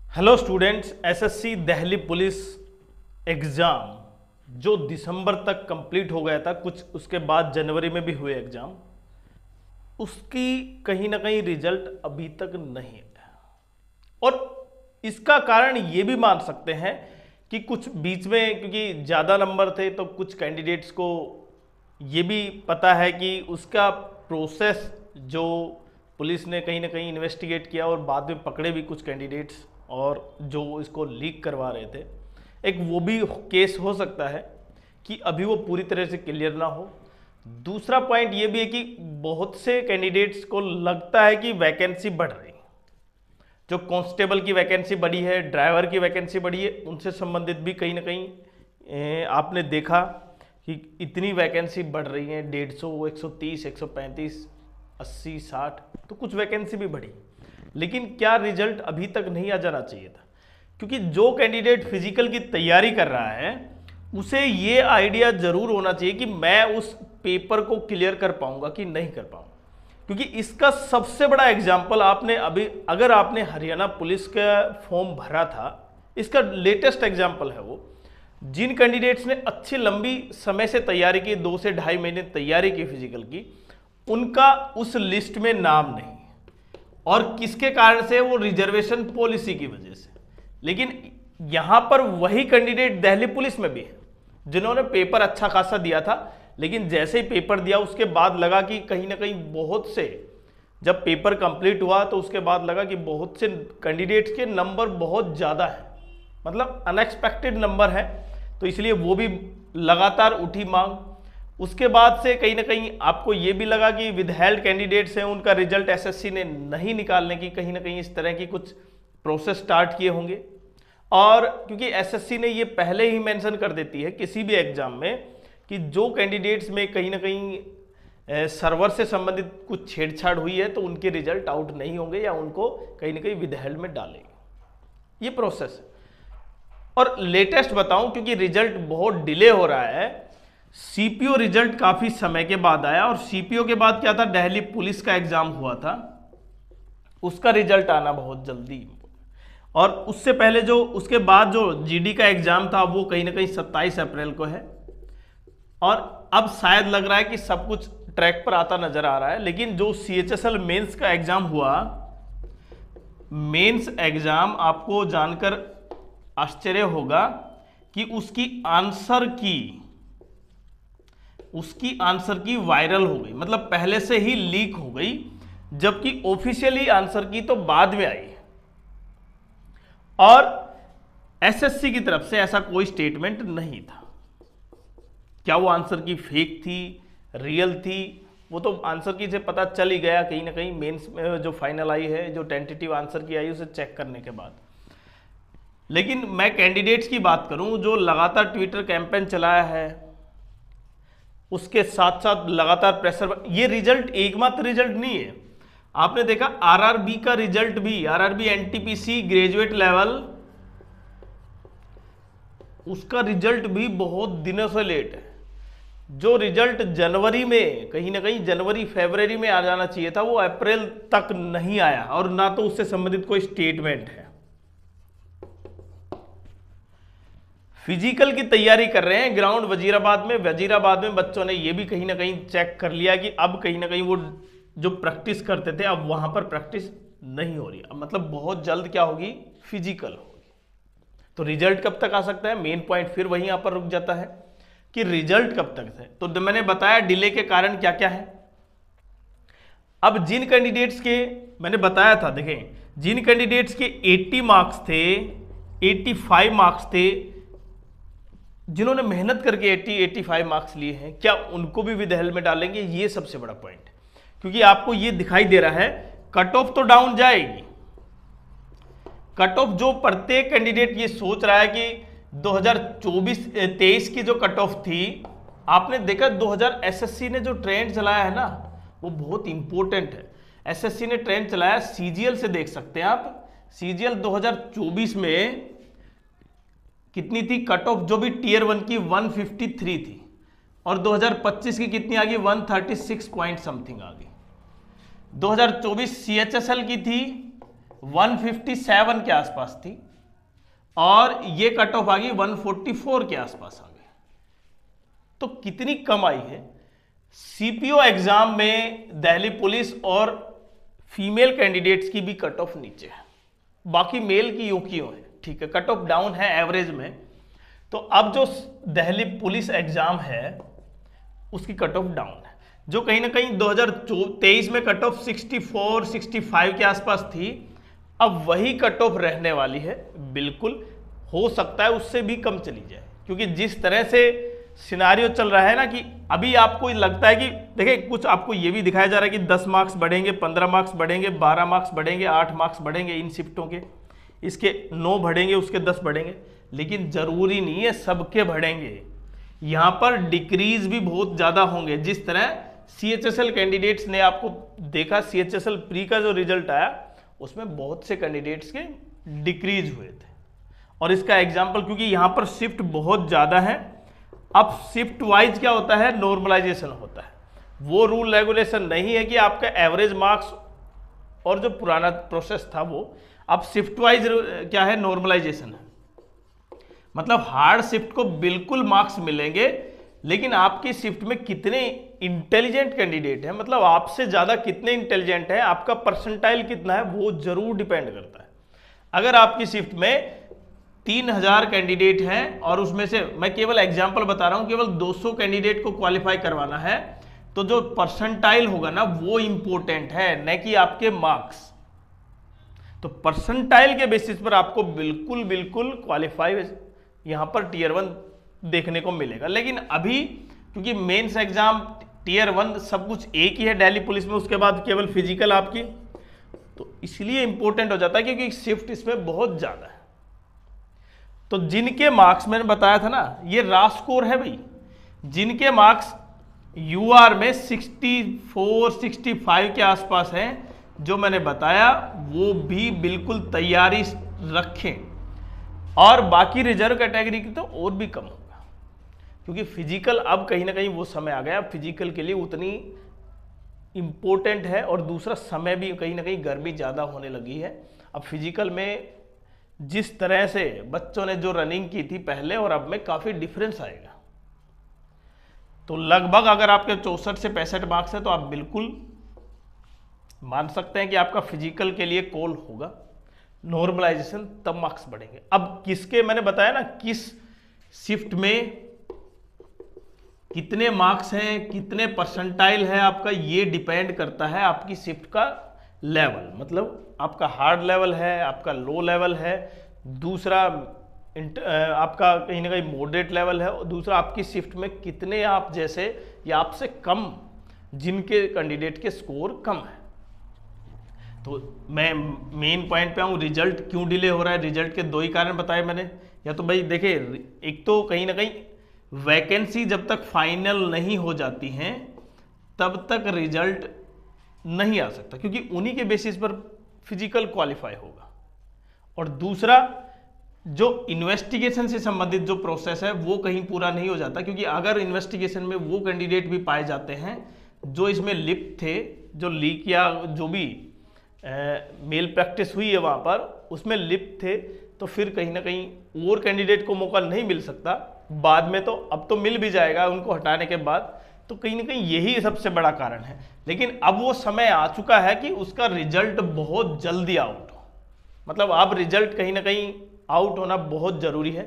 Hello students, SSC Delhi police exam जो दिसंबर तक complete हो गया था, कुछ उसके बाद जनवरी में भी हुए एग्ज़ाम, उसकी कहीं ना कहीं रिजल्ट अभी तक नहीं है। और इसका कारण ये भी मान सकते हैं कि कुछ बीच में क्योंकि ज़्यादा नंबर थे तो कुछ कैंडिडेट्स को ये भी पता है कि उसका प्रोसेस जो पुलिस ने कहीं ना कहीं इन्वेस्टिगेट किया और बाद में पकड़े भी कुछ कैंडिडेट्स और जो इसको लीक करवा रहे थे, एक वो भी केस हो सकता है कि अभी वो पूरी तरह से क्लियर ना हो। दूसरा पॉइंट ये भी है कि बहुत से कैंडिडेट्स को लगता है कि वैकेंसी बढ़ रही, जो कांस्टेबल की वैकेंसी बढ़ी है, ड्राइवर की वैकेंसी बढ़ी है, उनसे संबंधित भी कहीं ना कहीं आपने देखा कि इतनी वैकेंसी बढ़ रही है, 150, 130, 135, 80, 60, तो कुछ वैकेंसी भी बढ़ी। लेकिन क्या रिजल्ट अभी तक नहीं आ जाना चाहिए था? क्योंकि जो कैंडिडेट फिजिकल की तैयारी कर रहा है उसे ये आइडिया जरूर होना चाहिए कि मैं उस पेपर को क्लियर कर पाऊंगा कि नहीं कर पाऊंगा। क्योंकि इसका सबसे बड़ा एग्जाम्पल आपने अभी, अगर आपने हरियाणा पुलिस का फॉर्म भरा था, इसका लेटेस्ट एग्जाम्पल है वो, जिन कैंडिडेट्स ने अच्छी लंबी समय से तैयारी की, 2 से 2.5 महीने तैयारी की फिजिकल की, उनका उस लिस्ट में नाम नहीं। और किसके कारण से? वो रिजर्वेशन पॉलिसी की वजह से। लेकिन यहां पर वही कैंडिडेट दिल्ली पुलिस में भी है जिन्होंने पेपर अच्छा खासा दिया था, लेकिन जैसे ही पेपर दिया उसके बाद लगा कि कहीं ना कहीं बहुत से, जब पेपर कंप्लीट हुआ तो उसके बाद लगा कि बहुत से कैंडिडेट्स के नंबर बहुत ज़्यादा है, मतलब अनएक्सपेक्टेड नंबर है, तो इसलिए वो भी लगातार उठी मांग। उसके बाद से कहीं ना कहीं आपको ये भी लगा कि विदहेल्ड कैंडिडेट्स हैं, उनका रिजल्ट एसएससी ने नहीं निकालने की कहीं ना कहीं इस तरह की कुछ प्रोसेस स्टार्ट किए होंगे। और क्योंकि एसएससी ने ये पहले ही मेंशन कर देती है किसी भी एग्जाम में कि जो कैंडिडेट्स में कहीं ना कहीं सर्वर से संबंधित कुछ छेड़छाड़ हुई है तो उनके रिजल्ट आउट नहीं होंगे या उनको कहीं ना कहीं विदहेल्ड में डालेंगे। ये प्रोसेस है। और लेटेस्ट बताऊं, क्योंकि रिजल्ट बहुत डिले हो रहा है, सीपीओ रिजल्ट काफी समय के बाद आया, और सीपीओ के बाद क्या था, दिल्ली पुलिस का एग्जाम हुआ था, उसका रिजल्ट आना बहुत जल्दी। और उससे पहले जो, उसके बाद जो जीडी का एग्जाम था वो कहीं ना कहीं 27 अप्रैल को है। और अब शायद लग रहा है कि सब कुछ ट्रैक पर आता नजर आ रहा है। लेकिन जो सीएचएसएल मेंस का एग्जाम हुआ, मेंस एग्जाम, आपको जानकर आश्चर्य होगा कि उसकी आंसर की वायरल हो गई, मतलब पहले से ही लीक हो गई, जबकि ऑफिशियली आंसर की तो बाद में आई। और एसएससी की तरफ से ऐसा कोई स्टेटमेंट नहीं था। क्या वो आंसर की फेक थी, रियल थी, वो तो आंसर की से पता चल ही गया कहीं ना कहीं मेंस में जो फाइनल आई है, जो टेंटेटिव आंसर की आई उसे चेक करने के बाद। लेकिन मैं कैंडिडेट्स की बात करूं जो लगातार ट्विटर कैंपेन चलाया है, उसके साथ साथ लगातार प्रेशर, ये रिजल्ट एकमात्र रिजल्ट नहीं है। आपने देखा आरआरबी का रिजल्ट भी, आरआरबी एनटीपीसी ग्रेजुएट लेवल, उसका रिजल्ट भी बहुत दिनों से लेट है। जो रिजल्ट जनवरी में, कहीं ना कहीं जनवरी फरवरी में आ जाना चाहिए था, वो अप्रैल तक नहीं आया, और ना तो उससे संबंधित कोई स्टेटमेंट है। फिजिकल की तैयारी कर रहे हैं ग्राउंड वजीराबाद में बच्चों ने ये भी कहीं ना कहीं चेक कर लिया कि अब कहीं ना कहीं वो जो प्रैक्टिस करते थे अब वहां पर प्रैक्टिस नहीं हो रही। अब मतलब बहुत जल्द क्या होगी, फिजिकल होगी। तो रिजल्ट कब तक आ सकता है? मेन पॉइंट फिर वहीं यहां पर रुक जाता है कि रिजल्ट कब तक है। तो मैंने बताया डिले के कारण क्या क्या है। अब जिन कैंडिडेट्स के, मैंने बताया था, देखें, जिन कैंडिडेट्स के 80 मार्क्स थे, 85 मार्क्स थे, जिन्होंने मेहनत करके 85 मार्क्स लिए हैं, क्या उनको भी विदहेल्ड में डालेंगे? ये सबसे बड़ा पॉइंट है। क्योंकि आपको ये दिखाई दे रहा है कट ऑफ तो डाउन जाएगी। कट ऑफ जो प्रत्येक कैंडिडेट ये सोच रहा है कि 2024-23 की जो कट ऑफ थी, आपने देखा 2000 एसएससी ने जो ट्रेंड चलाया है ना, वो बहुत इंपॉर्टेंट है। एसएससी ने ट्रेंड चलाया, सीजीएल से देख सकते हैं आप, सीजीएल 2024 में कितनी थी कट ऑफ, जो भी टीयर 1 की 153 थी, और 2025 की कितनी आ गई, 136 पॉइंट समथिंग आ गई। 2024 सीएचएसएल की थी 157 के आसपास थी और ये कट ऑफ आ गई 144 के आसपास आ गई। तो कितनी कम आई है। सीपीओ एग्जाम में दिल्ली पुलिस और फीमेल कैंडिडेट्स की भी कट ऑफ नीचे है, बाकी मेल की यूं की है, ठीक है, कट ऑफ डाउन है एवरेज में। तो अब जो दिल्ली पुलिस एग्जाम है उसकी कट ऑफ डाउन है, जो कहीं ना कहीं 2023 में कट ऑफ 64 65 के आसपास थी, अब वही कट ऑफ रहने वाली है। बिल्कुल हो सकता है उससे भी कम चली जाए, क्योंकि जिस तरह से सिनारियो चल रहा है ना कि अभी आपको लगता है कि देखिए कुछ आपको ये भी दिखाया जा रहा है कि 10 मार्क्स बढ़ेंगे, 15 मार्क्स बढ़ेंगे, 12 मार्क्स बढ़ेंगे, 8 मार्क्स बढ़ेंगे इन शिफ्टों के, इसके 9 बढ़ेंगे, उसके 10 बढ़ेंगे, लेकिन जरूरी नहीं है सबके बढ़ेंगे। यहाँ पर डिक्रीज भी बहुत ज़्यादा होंगे। जिस तरह CHSL कैंडिडेट्स ने आपको देखा, CHSL प्री का जो रिजल्ट आया उसमें बहुत से कैंडिडेट्स के डिक्रीज हुए थे। और इसका एग्जाम्पल, क्योंकि यहाँ पर शिफ्ट बहुत ज़्यादा है, अब शिफ्ट वाइज क्या होता है, नॉर्मलाइजेशन होता है। वो रूल रेगुलेशन नहीं है कि आपका एवरेज मार्क्स और जो पुराना प्रोसेस था वो, अब शिफ्ट वाइज क्या है, नॉर्मलाइजेशन है। मतलब हार्ड शिफ्ट को बिल्कुल मार्क्स मिलेंगे, लेकिन आपकी शिफ्ट में कितने इंटेलिजेंट कैंडिडेट हैं, मतलब आपसे ज़्यादा कितने इंटेलिजेंट हैं, आपका परसेंटाइल कितना है, वो जरूर डिपेंड करता है। अगर आपकी शिफ्ट में 3000 कैंडिडेट हैं और उसमें से मैं केवल एग्जाम्पल बता रहा हूं, केवल 200 कैंडिडेट को क्वालिफाई करवाना है, तो जो परसेंटाइल होगा ना वो इंपॉर्टेंट है, न कि आपके मार्क्स। तो परसेंटाइल के बेसिस पर आपको बिल्कुल बिल्कुल क्वालिफाई यहां पर टीयर 1 देखने को मिलेगा। लेकिन अभी क्योंकि मेंस एग्जाम टीयर 1 सब कुछ एक ही है दिल्ली पुलिस में, उसके बाद केवल फिजिकल आपकी, तो इसलिए इंपॉर्टेंट हो जाता है क्योंकि शिफ्ट इसमें बहुत ज्यादा है। तो जिनके मार्क्स मैंने बताया था ना, ये रा स्कोर है भाई, जिनके मार्क्स यूआर में 64 65 के आसपास हैं, जो मैंने बताया, वो भी बिल्कुल तैयारी रखें। और बाकी रिजर्व कैटेगरी की तो और भी कम होगा, क्योंकि फिजिकल अब कहीं ना कहीं वो समय आ गया, फिजिकल के लिए उतनी इंपॉर्टेंट है। और दूसरा समय भी कहीं ना कहीं गर्मी ज़्यादा होने लगी है। अब फिजिकल में जिस तरह से बच्चों ने जो रनिंग की थी पहले और अब में काफ़ी डिफरेंस आएगा। तो लगभग अगर आपके 64 से 65 मार्क्स है तो आप बिल्कुल मान सकते हैं कि आपका फिजिकल के लिए कॉल होगा। नॉर्मलाइजेशन तब मार्क्स बढ़ेंगे। अब किसके, मैंने बताया ना किस शिफ्ट में कितने मार्क्स हैं, कितने परसेंटाइल है आपका, ये डिपेंड करता है आपकी शिफ्ट का लेवल। मतलब आपका हार्ड लेवल है, आपका लो लेवल है, दूसरा आपका कहीं ना कहीं मॉडरेट लेवल है, और दूसरा आपकी शिफ्ट में कितने आप जैसे या आपसे कम जिनके कैंडिडेट के स्कोर कम है। तो मैं मेन पॉइंट पे आऊँ, रिजल्ट क्यों डिले हो रहा है। रिजल्ट के 2 ही कारण बताए मैंने। या तो भाई देखिए, एक तो कहीं ना कहीं वैकेंसी जब तक फाइनल नहीं हो जाती हैं तब तक रिजल्ट नहीं आ सकता, क्योंकि उन्हीं के बेसिस पर फिजिकल क्वालिफाई होगा। और दूसरा, जो इन्वेस्टिगेशन से संबंधित जो प्रोसेस है वो कहीं पूरा नहीं हो जाता, क्योंकि अगर इन्वेस्टिगेशन में वो कैंडिडेट भी पाए जाते हैं जो इसमें लिप्त थे, जो लीक या जो भी मेल प्रैक्टिस हुई है वहाँ पर उसमें लिप्त थे, तो फिर कहीं ना कहीं और कैंडिडेट को मौका नहीं मिल सकता बाद में। तो अब तो मिल भी जाएगा उनको हटाने के बाद, तो कहीं ना कहीं यही सबसे बड़ा कारण है। लेकिन अब वो समय आ चुका है कि उसका रिजल्ट बहुत जल्दी आउट हो। मतलब अब रिजल्ट कहीं ना कहीं आउट होना बहुत ज़रूरी है।